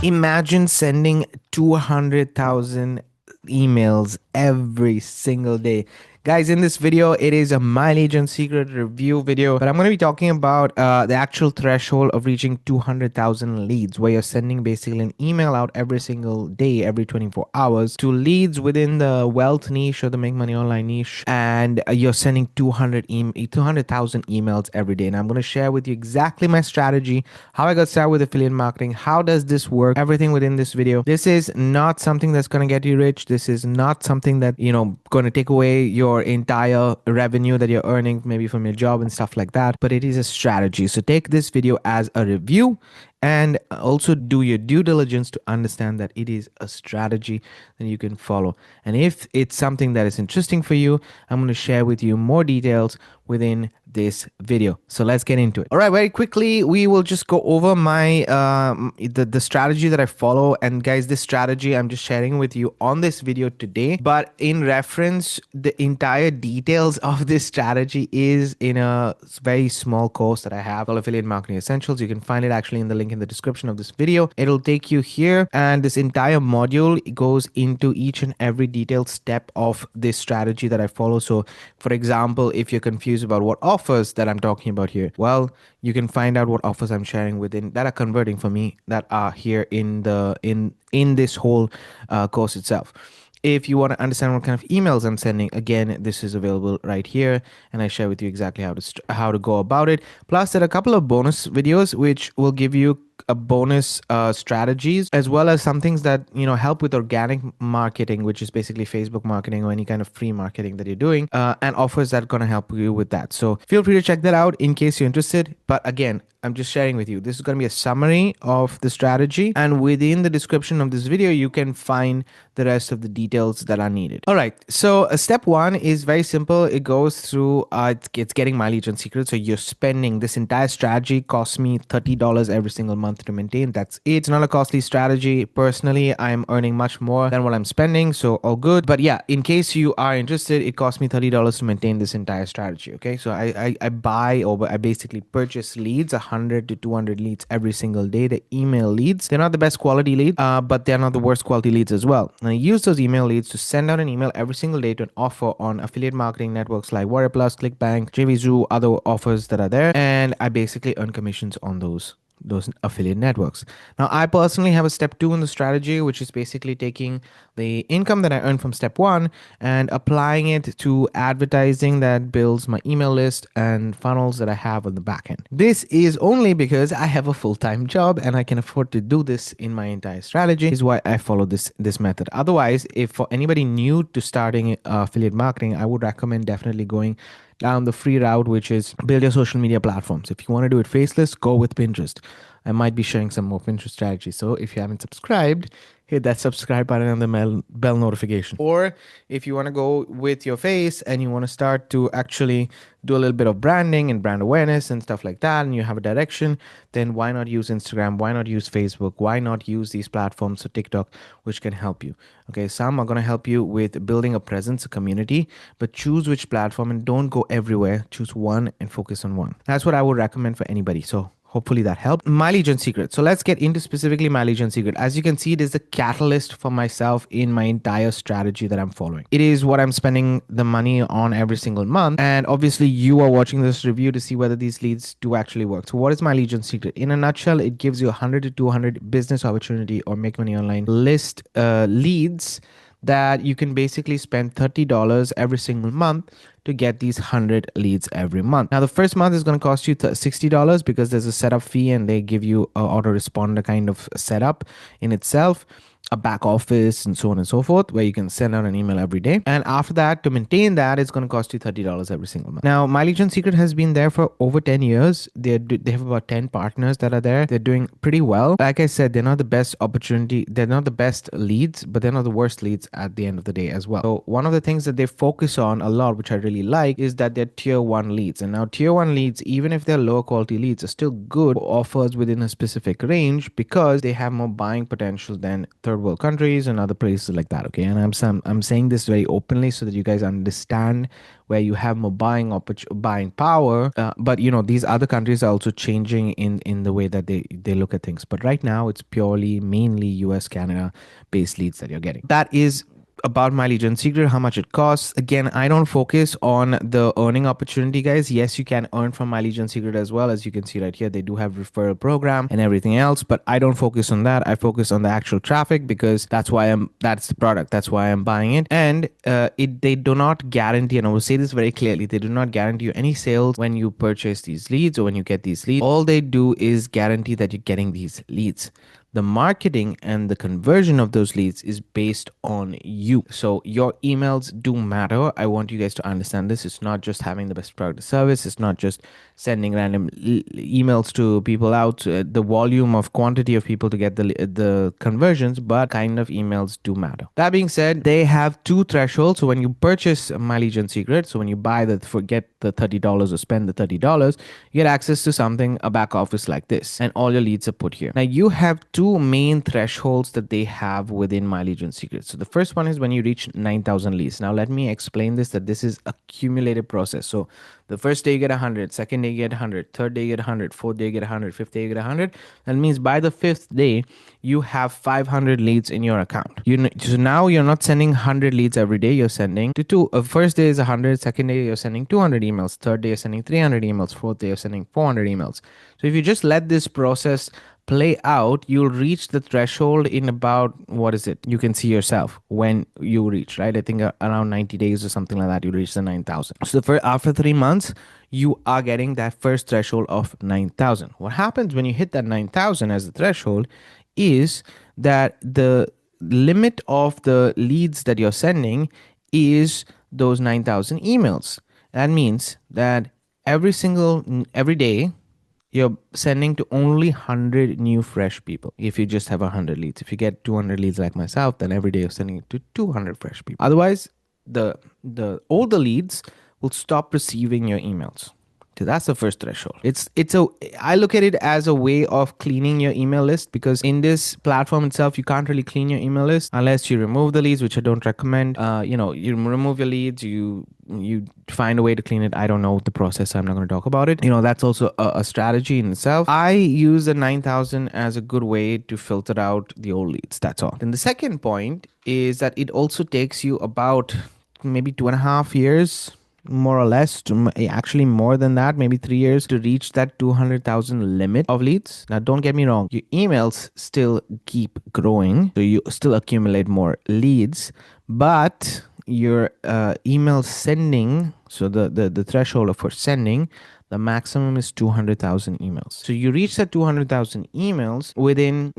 Imagine sending 200,000 emails every single day. Guys, in this video, it is a My Legion Secret review video, but I'm going to be talking about the actual threshold of reaching 200,000 leads, where you're sending basically an email out every single day, every 24 hours to leads within the wealth niche or the make money online niche, and you're sending 200,000 emails every day. And I'm going to share with you exactly my strategy, how I got started with affiliate marketing, how does this work, everything within this video. This is not something that's going to get you rich. This is not something that, going to take away your entire revenue that you're earning maybe from your job and stuff like that, but it is a strategy. So take this video as a review and also do your due diligence to understand that it is a strategy that you can follow. And if it's something that is interesting for you, I'm going to share with you more details within this video. So let's get into it. All right, very quickly, we will just go over my the strategy that I follow. And guys, this strategy I'm just sharing with you on this video today, but in reference, the entire details of this strategy is in a very small course that I have called Affiliate Marketing Essentials. You can find it actually in the link in the description of this video. It'll take you here, and this entire module goes into each and every detailed step of this strategy that I follow. So for example, if you're confused about what offers that I'm talking about here, well, you can find out what offers I'm sharing within that are converting for me, that are here in the in this whole course itself. If you want to understand what kind of emails I'm sending, again, this is available right here, and I share with you exactly how to go about it. Plus, there are a couple of bonus videos which will give you a bonus strategies, as well as some things that help with organic marketing, which is basically Facebook marketing or any kind of free marketing that you're doing, and offers that are going to help you with that. So feel free to check that out in case you're interested. But again, I'm just sharing with you, this is going to be a summary of the strategy, and within the description of this video you can find the rest of the details that are needed. All right, so step one is very simple. It goes through it's getting My Legion Secret. So you're spending, this entire strategy costs me $30 every single month to maintain. That's it. It's not a costly strategy. Personally, I'm earning much more than what I'm spending, so all good. But yeah, in case you are interested, it costs me $30 to maintain this entire strategy. Okay, so I buy, or I basically purchase leads, 100 to 200 leads every single day. The email leads, they're not the best quality leads, but they're not the worst quality leads as well. And I use those email leads to send out an email every single day to an offer on affiliate marketing networks like Warrior Plus, ClickBank, JVZoo, other offers that are there, and I basically earn commissions on those affiliate networks. Now, I personally have a step 2 in the strategy, which is basically taking the income that I earn from step 1 and applying it to advertising that builds my email list and funnels that I have on the back end. This is only because I have a full-time job and I can afford to do this in my entire strategy, is why I follow this method. Otherwise, if for anybody new to starting affiliate marketing, I would recommend definitely going down the free route, which is build your social media platforms. If you want to do it faceless, go with Pinterest. I might be sharing some more Pinterest strategies. So if you haven't subscribed, hit that subscribe button and the bell notification. Or if you want to go with your face and you want to start to actually do a little bit of branding and brand awareness and stuff like that, and you have a direction, then why not use Instagram? Why not use Facebook? Why not use these platforms, so TikTok, which can help you? Okay, some are going to help you with building a presence, a community, but choose which platform and don't go everywhere. Choose one and focus on one. That's what I would recommend for anybody. So hopefully that helped. My Legion Secret. So let's get into specifically My Legion Secret. As you can see, it is the catalyst for myself in my entire strategy that I'm following. It is what I'm spending the money on every single month. And obviously you are watching this review to see whether these leads do actually work. So what is My Legion Secret? In a nutshell, it gives you 100 to 200 business opportunity or make money online list leads that you can basically spend $30 every single month to get these 100 leads every month. Now, the first month is going to cost you $60 because there's a setup fee and they give you an autoresponder kind of setup in itself, a back office and so on and so forth, where you can send out an email every day. And after that, to maintain that, it's going to cost you $30 every single month. Now, My Legion Secret has been there for over 10 years. They have about 10 partners that are there. They're doing pretty well. Like I said, they're not the best opportunity. They're not the best leads, but they're not the worst leads at the end of the day as well. So one of the things that they focus on a lot, which I really like, is that they're tier 1 leads. And now tier 1 leads, even if they're lower quality leads, are still good offers within a specific range because they have more buying potential than third world countries and other places like that. Okay, and I'm saying this very openly so that you guys understand where you have more buying power. But these other countries are also changing in the way that they look at things. But right now, it's purely mainly US, Canada based leads that you're getting. That is about My Lead Gen Secret, how much it costs. Again, I don't focus on the earning opportunity, guys. Yes, you can earn from My Lead Gen Secret as well. As you can see right here, they do have referral program and everything else, but I don't focus on that. I focus on the actual traffic because that's the product. That's why I'm buying it. And they do not guarantee, and I will say this very clearly, they do not guarantee you any sales when you purchase these leads or when you get these leads. All they do is guarantee that you're getting these leads. The marketing and the conversion of those leads is based on you. So your emails do matter. I want you guys to understand this. It's not just having the best product or service. It's not just sending random emails to people out, the volume of quantity of people to get the conversions, but kind of emails do matter. That being said, they have two thresholds. So when you purchase My Lead Gen Secret, so when you buy forget the $30 or spend the $30, you get access to something, a back office like this, and all your leads are put here. Now you have two main thresholds that they have within My Lead Gen Secret. So the first one is when you reach 9,000 leads. Now let me explain this, that this is a cumulative process. So the first day you get 100, second day you get 100, third day you get 100, fourth day you get 100, fifth day you get 100. That means by the fifth day, you have 500 leads in your account. So now you're not sending 100 leads every day. You're sending to two. First day is 100, second day you're sending 200 emails, third day you're sending 300 emails, fourth day you're sending 400 emails. So if you just let this process play out, you'll reach the threshold in about, what is it? You can see yourself when you reach, right? I think around 90 days or something like that, you reach the 9,000. So after 3 months, you are getting that first threshold of 9,000. What happens when you hit that 9,000 as the threshold is that the limit of the leads that you're sending is those 9,000 emails. That means that every day, you're sending to only 100 new fresh people. If you just have 100 leads, if you get 200 leads like myself, then every day you're sending it to 200 fresh people. Otherwise, the older leads will stop receiving your emails. So that's the first threshold. I look at it as a way of cleaning your email list, because in this platform itself, you can't really clean your email list unless you remove the leads, which I don't recommend. You remove your leads, you find a way to clean it. I don't know the process, so I'm not going to talk about it. That's also a strategy in itself. I use the 9,000 as a good way to filter out the old leads. That's all. Then the second point is that it also takes you about maybe 2.5 years, more or less, actually more than that, maybe 3 years, to reach that 200,000 limit of leads. Now, don't get me wrong, your emails still keep growing, so you still accumulate more leads, but your email sending, so the threshold for sending, the maximum is 200,000 emails. So you reach that 200,000 emails within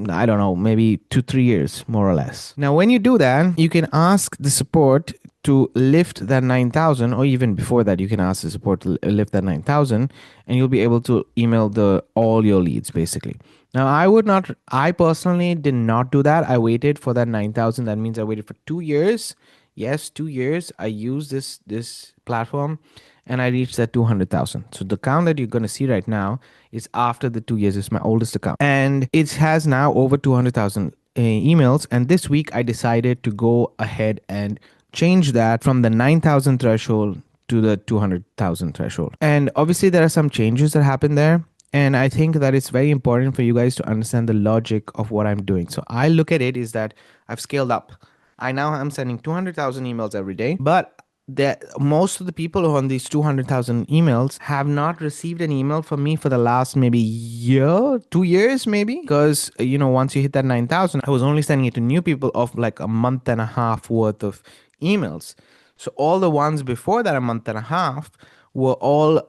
I don't know, maybe 2-3 years, more or less. Now, when you do that, you can ask the support to lift that 9,000, or even before that, you can ask the support to lift that 9,000, and you'll be able to email all your leads, basically. Now, I personally did not do that. I waited for that 9,000. That means I waited for 2 years. Yes, 2 years. I used this platform, and I reached that 200,000. So the account that you're going to see right now is after the 2 years. It's my oldest account, and it has now over 200,000 emails. And this week I decided to go ahead and change that from the 9,000 threshold to the 200,000 threshold. And obviously there are some changes that happen there. And I think that it's very important for you guys to understand the logic of what I'm doing. So I look at it is that I've scaled up. I now am sending 200,000 emails every day, but most of the people on these 200,000 emails have not received an email from me for the last maybe year, 2 years maybe, because once you hit that 9,000, I was only sending it to new people of like a month and a half worth of emails. So all the ones before that, a month and a half, were all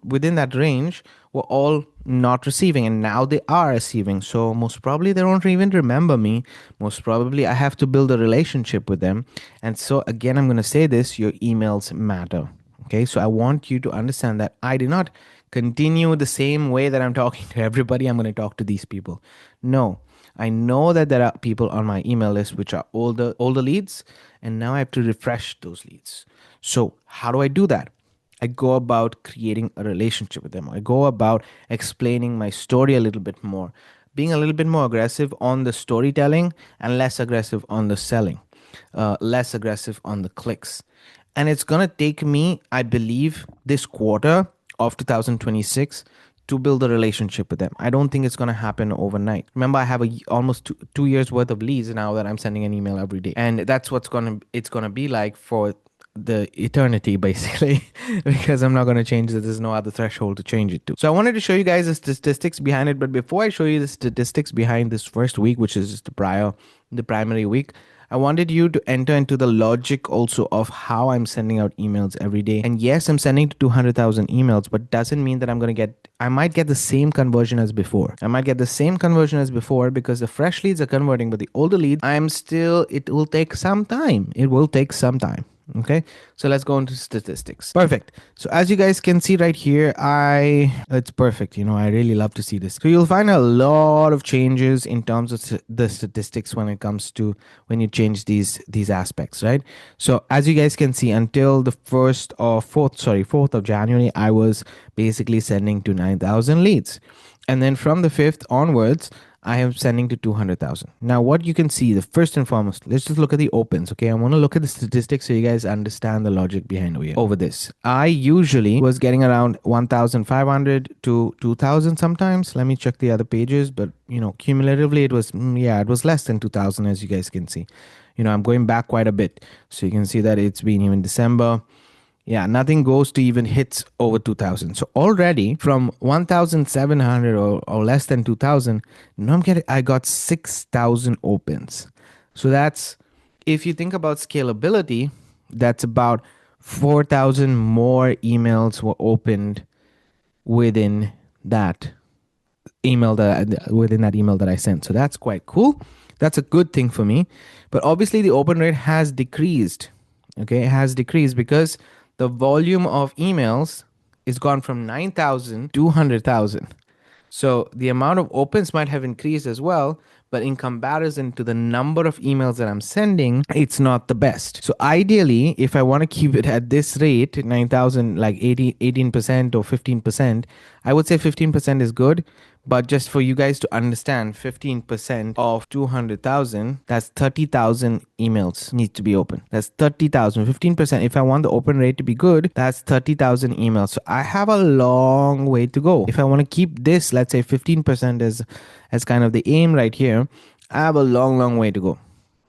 within that range, were all not receiving, and now they are receiving. So most probably they don't even remember me. Most probably I have to build a relationship with them. And so again, I'm going to say this, your emails matter. Okay, so I want you to understand that I did not continue the same way that I'm talking to everybody. I'm going to talk to these people. No, I know that there are people on my email list which are older leads, and now I have to refresh those leads. So how do I do that? I go about creating a relationship with them. I go about explaining my story a little bit more, being a little bit more aggressive on the storytelling and less aggressive on the selling, less aggressive on the clicks. And it's going to take me, I believe, this quarter of 2026 to build a relationship with them. I don't think it's going to happen overnight. Remember, I have almost 2 years worth of leads now that I'm sending an email every day. And that's what's it's going to be like for the eternity, basically, because I'm not going to change it. There's no other threshold to change it to. So I wanted to show you guys the statistics behind it. But before I show you the statistics behind this first week, which is just the primary week, I wanted you to enter into the logic also of how I'm sending out emails every day. And yes, I'm sending to 200,000 emails, but doesn't mean that I might get the same conversion as before. I might get the same conversion as before because the fresh leads are converting, but the older leads, it will take some time. It will take some time. Okay, so let's go into statistics. Perfect. So as you guys can see right here, it's perfect. I really love to see this. So you'll find a lot of changes in terms of the statistics when it comes to when you change these aspects, right? So as you guys can see, until the 4th of January, I was basically sending to 9,000 leads. And then from the 5th onwards, I am sending to 200,000. Now, what you can see, the first and foremost, let's just look at the opens, okay? I want to look at the statistics so you guys understand the logic behind over this. I usually was getting around 1,500 to 2,000 sometimes. Let me check the other pages, but, cumulatively, it was less than 2,000, as you guys can see. I'm going back quite a bit. So you can see that it's been even December. Yeah, nothing goes to even hits over 2,000. So already from 1,700 or less than 2,000, now I got 6,000 opens. So that's, if you think about scalability, that's about 4,000 more emails were opened within that email that I sent. So that's quite cool. That's a good thing for me. But obviously the open rate has decreased. Okay, it has decreased because the volume of emails is gone from 9,000 to 100,000. So the amount of opens might have increased as well, but in comparison to the number of emails that I'm sending, it's not the best. So ideally, if I want to keep it at this rate, 9,000, like 18% or 15%, I would say 15% is good. But just for you guys to understand, 15% of 200,000, that's 30,000 emails need to be open. That's 30,000, 15%. If I want the open rate to be good, that's 30,000 emails. So I have a long way to go. If I want to keep this, let's say 15% as kind of the aim right here, I have a long way to go.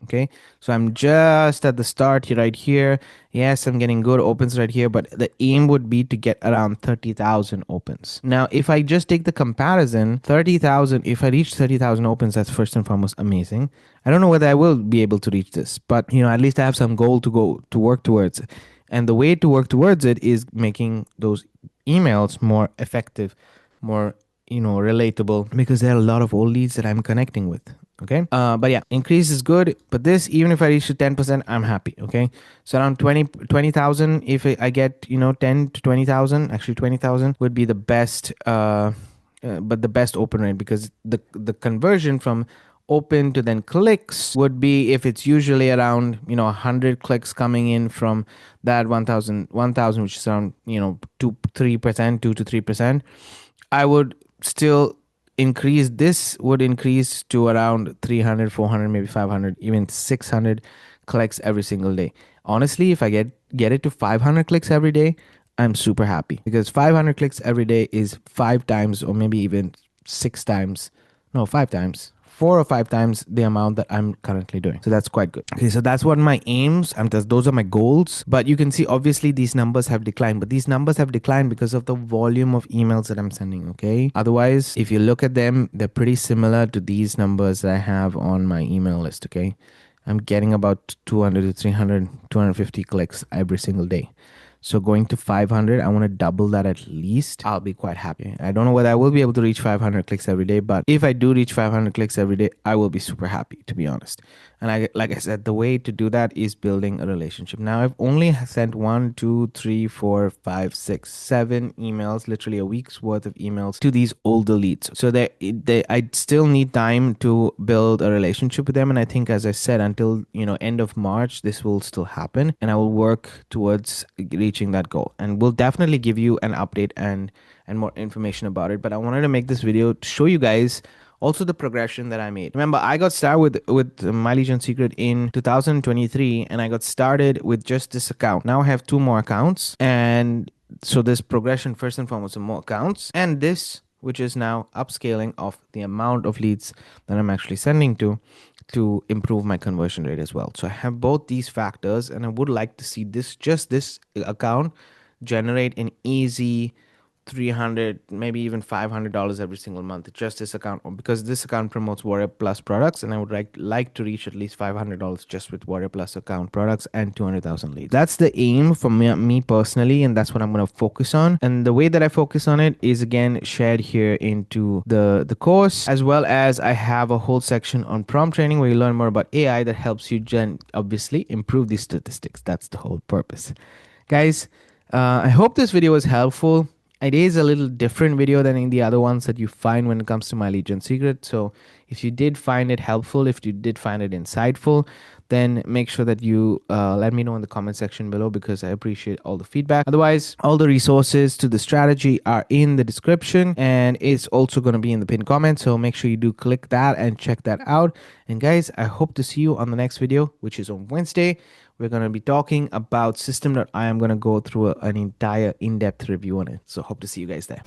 Okay, so I'm just at the start right here. Yes, I'm getting good opens right here, but the aim would be to get around 30,000 opens. Now, if I just take the comparison, 30,000, if I reach 30,000 opens, that's first and foremost amazing. I don't know whether I will be able to reach this, but at least I have some goal to work towards. And the way to work towards it is making those emails more effective, more relatable, because there are a lot of old leads that I'm connecting with. Okay, but yeah, increase is good, but this, even if I reach to 10%, I'm happy. Okay, so around 20,000, if I get 10 to 20,000, actually 20,000 would be the best, but the best open rate, because the conversion from open to then clicks would be, if it's usually around 100 clicks coming in from that 1,000, which is around 2 to 3%, I would still increase. This would increase to around 300, 400, maybe 500, even 600 clicks every single day. Honestly, if I get it to 500 clicks every day, I'm super happy, because 500 clicks every day is 5 times, or maybe even 6 times, no, 5 times, 4 or 5 times the amount that I'm currently doing. So that's quite good. Okay, so that's what my aims, and those are my goals. But you can see, obviously, these numbers have declined. But these numbers have declined because of the volume of emails that I'm sending, okay? Otherwise, if you look at them, they're pretty similar to these numbers that I have on my email list, okay? I'm getting about 200 to 300, 250 clicks every single day. So going to 500, I want to double that at least. I'll be quite happy. I don't know whether I will be able to reach 500 clicks every day, but if I do reach 500 clicks every day, I will be super happy, to be honest. And like I said, the way to do that is building a relationship. Now, I've only sent 1, 2, 3, 4, 5, 6, 7 emails, literally a week's worth of emails to these older leads. So I still need time to build a relationship with them. And I think, as I said, until end of March, this will still happen, and I will work towards reaching that goal. And we'll definitely give you an update and more information about it. But I wanted to make this video to show you guys also the progression that I made. Remember, I got started with My Legion Secret in 2023, and I got started with just this account. Now I have 2 more accounts, and so this progression, first and foremost, more accounts, and this, which is now upscaling of the amount of leads that I'm actually sending to improve my conversion rate as well. So I have both these factors, and I would like to see this account generate an easy 300, maybe even $500 every single month, just this account, because this account promotes Warrior Plus products, and I would like to reach at least $500 just with Warrior Plus account products and 200,000 leads. That's the aim for me personally, and that's what I'm going to focus on. And the way that I focus on it is again shared here into the course, as well as I have a whole section on prompt training where you learn more about AI that helps you obviously improve these statistics. That's the whole purpose. Guys, I hope this video was helpful. It is a little different video than in the other ones that you find when it comes to My Legion Secret. So if you did find it helpful, if you did find it insightful, then make sure that you let me know in the comment section below, because I appreciate all the feedback. Otherwise, all the resources to the strategy are in the description, and it's also going to be in the pinned comment. So make sure you do click that and check that out. And guys, I hope to see you on the next video, which is on Wednesday. We're going to be talking about System.ai. I'm going to go through an entire in-depth review on it. So hope to see you guys there.